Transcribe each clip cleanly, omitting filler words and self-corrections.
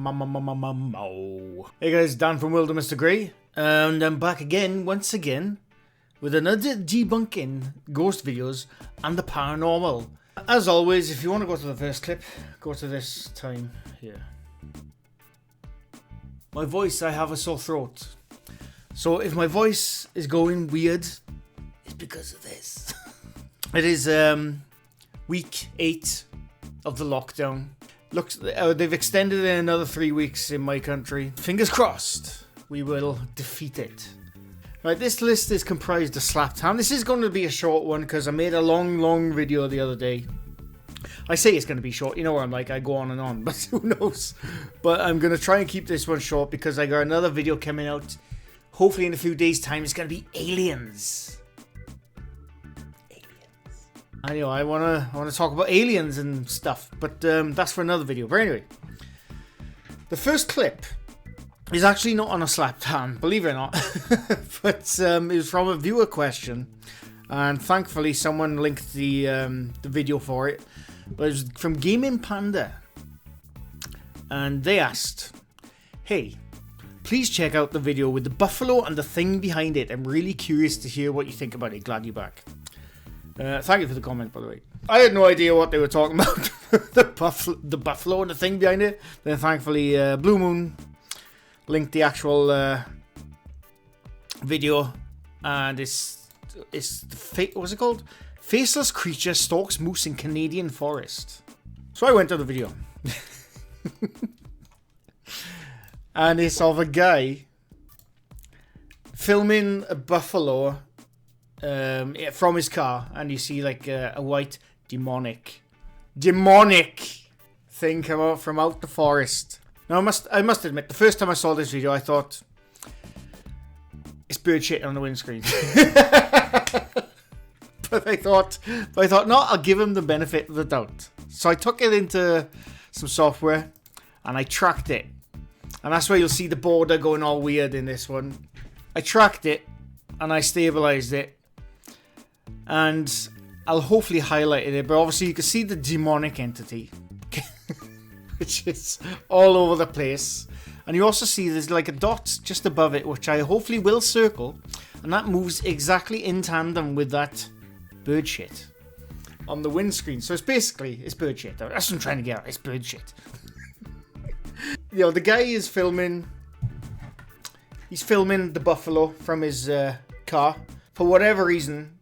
Hey guys, Dan from Wilderness Degree, and I'm back again, once again, with another debunking ghost videos and the paranormal. As always, if you want to go to the first clip, go to this time here. My voice, I have a sore throat. So if my voice is going weird, it's because of this. It is week 8 of the lockdown. Looks they've extended it another 3 weeks in my country. Fingers crossed, we will defeat it. Right, this list is comprised of slapped ham. This is going to be a short one because I made a long video the other day. I say it's going to be short. You know where I'm like, I go on and on, but who knows? But I'm going to try and keep this one short because I got another video coming out. Hopefully in a few days' time, it's going to be aliens. I know I wanna talk about aliens and stuff, but that's for another video. But anyway, the first clip is actually not on a slapped hand, believe it or not, but it was from a viewer question, and thankfully someone linked the video for it. But it was from Gaming Panda, and they asked, "Hey, please check out the video with the buffalo and the thing behind it. I'm really curious to hear what you think about it. Glad you're back." Thank you for the comment, by the way. I had no idea what they were talking about. the buffalo and the thing behind it. Then thankfully Blue Moon linked the actual video, and it's what's it called? Faceless creature stalks moose in Canadian forest. So I went to the video. And it's of a guy filming a buffalo from his car, and you see like a white demonic thing come out from out the forest. Now I must admit, the first time I saw this video, I thought it's bird shit on the windscreen. but I thought, no, I'll give him the benefit of the doubt. So I took it into some software and I tracked it, and that's where you'll see the border going all weird in this one. I tracked it and I stabilized it. And I'll hopefully highlight it, but obviously you can see the demonic entity, which is all over the place. And you also see there's like a dot just above it, which I hopefully will circle, and that moves exactly in tandem with that bird shit on the windscreen. So it's bird shit. That's what I'm trying to get at. It's bird shit. You know, the guy is filming. He's filming the buffalo from his car. For whatever reason,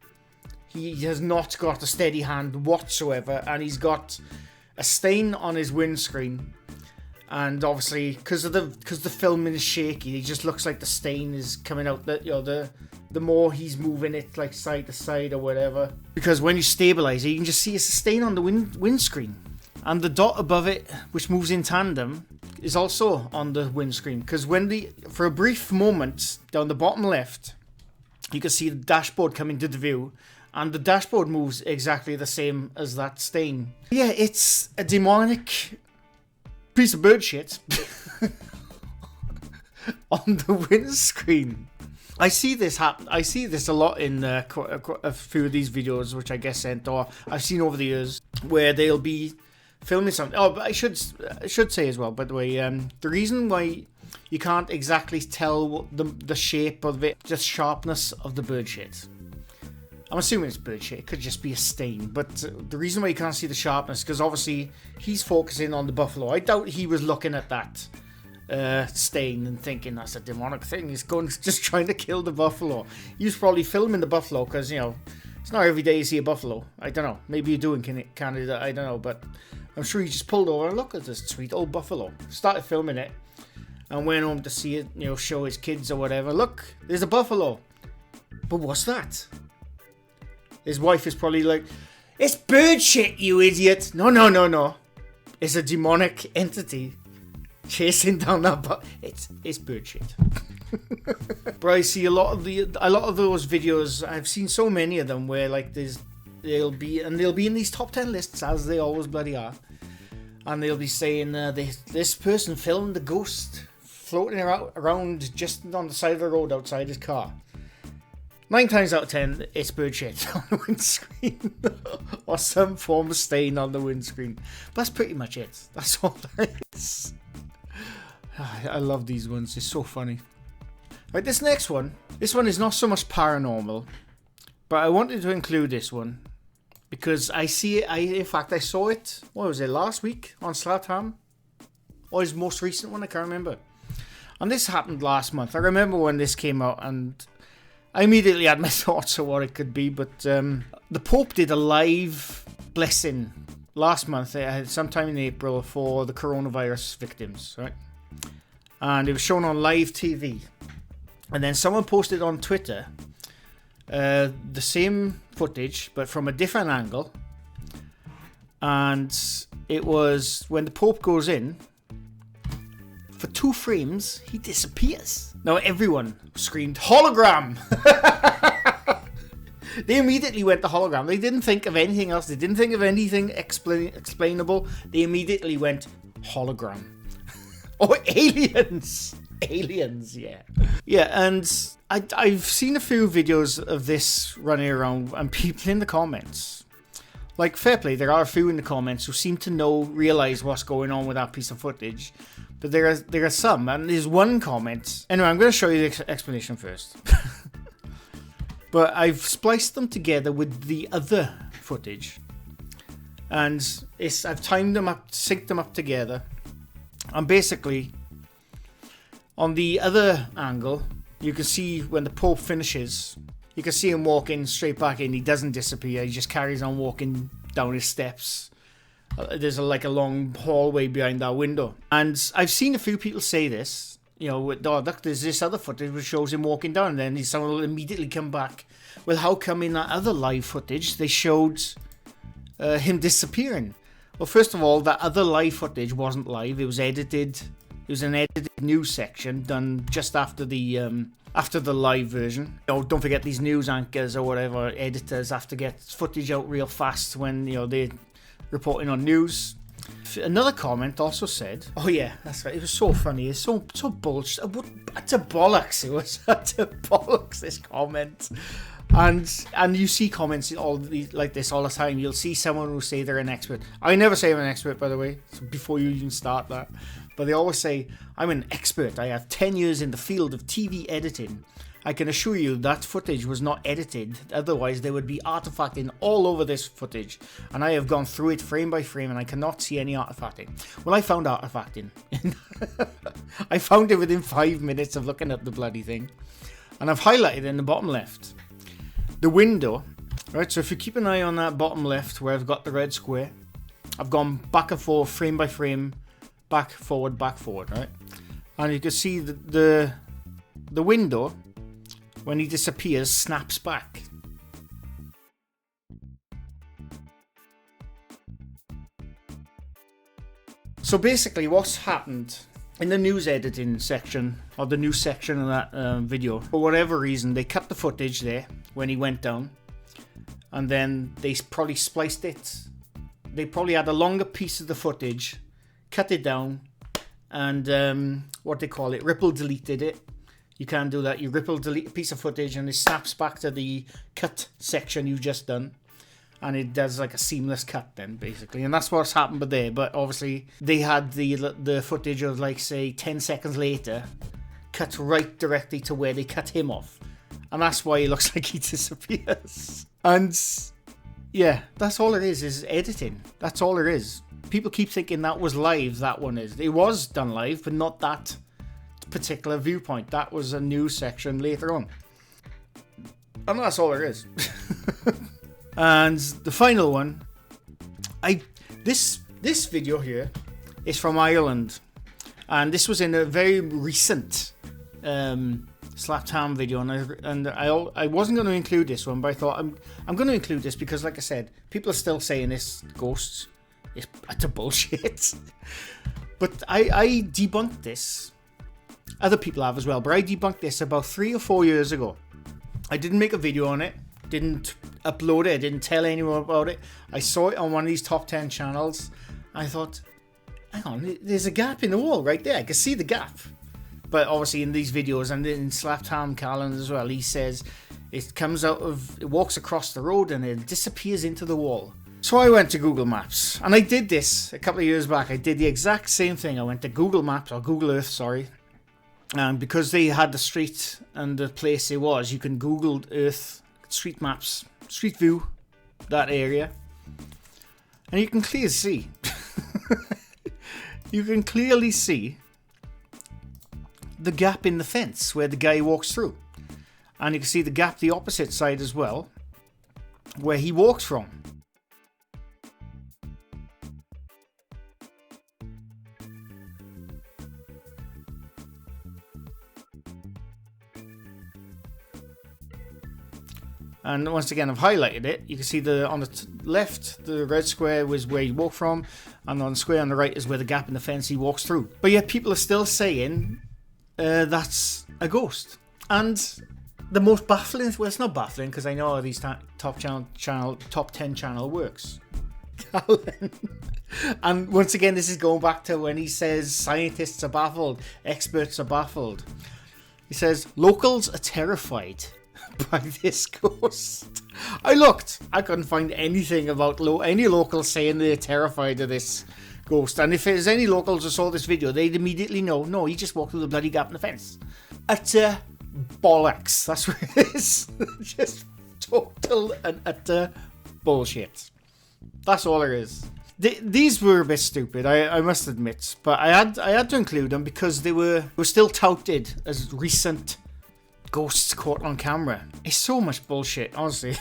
he has not got a steady hand whatsoever, and he's got a stain on his windscreen. And obviously, because the filming is shaky, it just looks like the stain is coming out. That, you know, the more he's moving it like side to side or whatever. Because when you stabilize it, you can just see it's a stain on the windscreen, and the dot above it, which moves in tandem, is also on the windscreen. Because for a brief moment down the bottom left, you can see the dashboard come into the view. And the dashboard moves exactly the same as that stain. Yeah, it's a demonic piece of bird shit on the windscreen. I see this happen. I see this a lot in a few of these videos, which I get sent, or I've seen over the years, where they'll be filming something. Oh, but I should say as well, by the way, the reason why you can't exactly tell the shape of it, just sharpness of the bird shit. I'm assuming it's bird shit. It could just be a stain. But the reason why you can't see the sharpness, because obviously he's focusing on the buffalo. I doubt he was looking at that stain and thinking that's a demonic thing. He's just trying to kill the buffalo. He was probably filming the buffalo because, you know, it's not every day you see a buffalo. I don't know. Maybe you do in Canada. I don't know. But I'm sure he just pulled over and look at this sweet old buffalo. Started filming it and went home to see it, you know, show his kids or whatever. Look, there's a buffalo. But what's that? His wife is probably like, "It's bird shit, you idiot." No. It's a demonic entity chasing down that it's bird shit. But I see a lot of those videos. I've seen so many of them where like they'll be in these top 10 lists, as they always bloody are. And they'll be saying this person filmed the ghost floating around just on the side of the road outside his car. 9 times out of 10, it's bird shit on the windscreen. Or some form of stain on the windscreen. But that's pretty much it. That's all there is. I love these ones. It's so funny. Right, this next one. This one is not so much paranormal, but I wanted to include this one because I see it. In fact, I saw it. What was it? Last week on Slatham, or his most recent one? I can't remember. And this happened last month. I remember when this came out, and I immediately had my thoughts of what it could be. But the Pope did a live blessing last month, sometime in April, for the coronavirus victims, right? And it was shown on live TV. And then someone posted on Twitter the same footage, but from a different angle. And it was when the Pope goes in, for 2 frames, he disappears. Now everyone screamed, hologram! They immediately went to hologram. They didn't think of anything else. They didn't think of anything explainable. They immediately went hologram. Or aliens. Aliens, yeah. Yeah, and I've seen a few videos of this running around, and people in the comments, like, fair play, there are a few in the comments who seem to realize what's going on with that piece of footage. But there are some, and there's one comment. Anyway, I'm going to show you the explanation first. But I've spliced them together with the other footage, and I've timed them up, synced them up together, and basically, on the other angle, you can see when the Pope finishes, you can see him walking straight back in. He doesn't disappear. He just carries on walking down his steps. There's a long hallway behind that window. And I've seen a few people say this. You know, look, there's this other footage which shows him walking down, and then someone will immediately come back. Well, how come in that other live footage they showed him disappearing? Well, first of all, that other live footage wasn't live. It was edited. It was an edited news section done just after the live version. You know, don't forget these news anchors or whatever editors have to get footage out real fast when they're reporting on news. Another comment also said, "Oh yeah, that's right. It was so funny. It's so bullshit. It's a bollocks. It was such a bollocks. This comment." And you see comments like this all the time. You'll see someone who say they're an expert. I never say I'm an expert, by the way, so before you even start that. But they always say, I'm an expert. I have 10 years in the field of TV editing. I can assure you that footage was not edited. Otherwise, there would be artifacting all over this footage. And I have gone through it frame by frame, and I cannot see any artifacting. Well, I found artifacting. I found it within 5 minutes of looking at the bloody thing. And I've highlighted in the bottom left the window, right? So if you keep an eye on that bottom left where I've got the red square, I've gone back and forth, frame by frame, back, forward, right? And you can see the window, when he disappears, snaps back. So basically what's happened in the news editing section, or the news section of that video, for whatever reason, they cut the footage there when he went down, and then they probably spliced it. They probably had a longer piece of the footage, cut it down, and ripple deleted it. You can't do that. You ripple delete a piece of footage, and it snaps back to the cut section you've just done. And it does like a seamless cut then, basically. And that's what's happened with there. But obviously, they had the footage of, like, say, 10 seconds later, cut right directly to where they cut him off. And that's why it looks like he disappears. And, yeah, that's all it is editing. That's all it is. People keep thinking that was live, that one is. It was done live, but not that particular viewpoint. That was a news section later on. And that's all it is. And the final one, this video here is from Ireland, and this was in a very recent Slatham video, and I wasn't going to include this one, but I thought I'm going to include this because, like I said, people are still saying this ghosts. It's a bullshit. But I debunked this. Other people have as well, but I debunked this about 3 or 4 years ago. I didn't make a video on it. Didn't upload it. I didn't tell anyone about it. I saw it on one of these top 10 channels. I thought, hang on, there's a gap in the wall right there. I can see the gap. But obviously in these videos and in Slatham Callan as well, he says it walks across the road and it disappears into the wall. So I went to Google Maps, and I did this a couple of years back. I did the exact same thing. I went to Google Maps, or Google Earth, sorry. And because they had the street and the place it was, you can Google Earth, street maps, street view, that area. And you can clearly see. You can clearly see the gap in the fence where the guy walks through. And you can see the gap the opposite side as well, where he walks from. And once again, I've highlighted it. You can see on the left, the red square was where he walked from, and on the square on the right is where the gap in the fence he walks through. But yet people are still saying that's a ghost. And the most baffling, well, it's not baffling because I know how these top 10 channel works. And once again, this is going back to when he says scientists are baffled, experts are baffled. He says locals are terrified by this ghost. I looked. I couldn't find anything about any locals saying they're terrified of this ghost. And if there's any locals who saw this video, they'd immediately know, no, he just walked through the bloody gap in the fence. Utter bollocks. That's what it is. Just total and utter bullshit. That's all there is. These were a bit stupid, I must admit. But I had to include them because they were still touted as recent ghosts caught on camera. It's so much bullshit, honestly.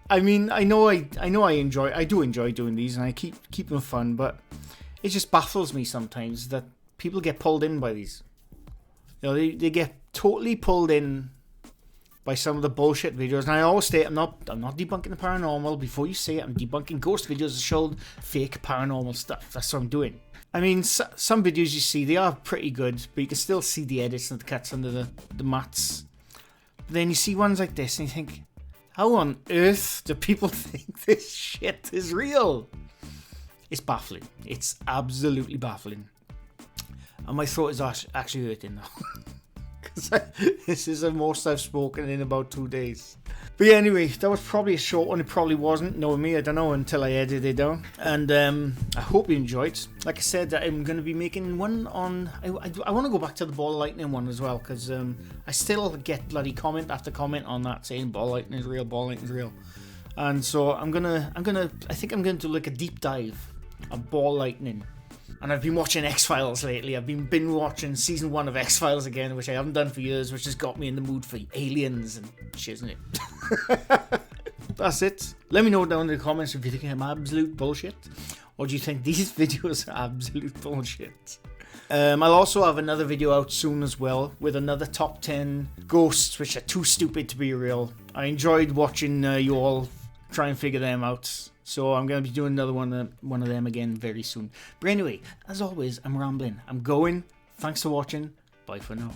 I mean, I do enjoy doing these, and I keep them fun, but it just baffles me sometimes that people get pulled in by these. You know, they get totally pulled in by some of the bullshit videos, and I always say I'm not debunking the paranormal. Before you say it, I'm debunking ghost videos that show fake paranormal stuff. That's what I'm doing. I mean, some videos you see, they are pretty good, but you can still see the edits and the cuts under the mats. But then you see ones like this and you think, how on earth do people think this shit is real? It's baffling. It's absolutely baffling. And my throat is actually hurting now. Because this is the most I've spoken in about 2 days. But yeah, anyway, that was probably a short one. It probably wasn't. Knowing me, I don't know until I edit it down. And I hope you enjoyed. Like I said, I'm going to be making one on... I want to go back to the ball lightning one as well, because I still get bloody comment after comment on that saying ball lightning is real, ball lightning is real. And so I think I'm going to do like a deep dive of ball lightning. And I've been watching X-Files lately. I've been watching season 1 of X-Files again, which I haven't done for years, which has got me in the mood for aliens and shit, isn't it? That's it. Let me know down in the comments if you think I'm absolute bullshit, or do you think these videos are absolute bullshit. I'll also have another video out soon as well, with another top 10 ghosts which are too stupid to be real. I enjoyed watching you all try and figure them out. So I'm going to be doing another one of them again very soon. But anyway, as always, I'm rambling. I'm going. Thanks for watching. Bye for now.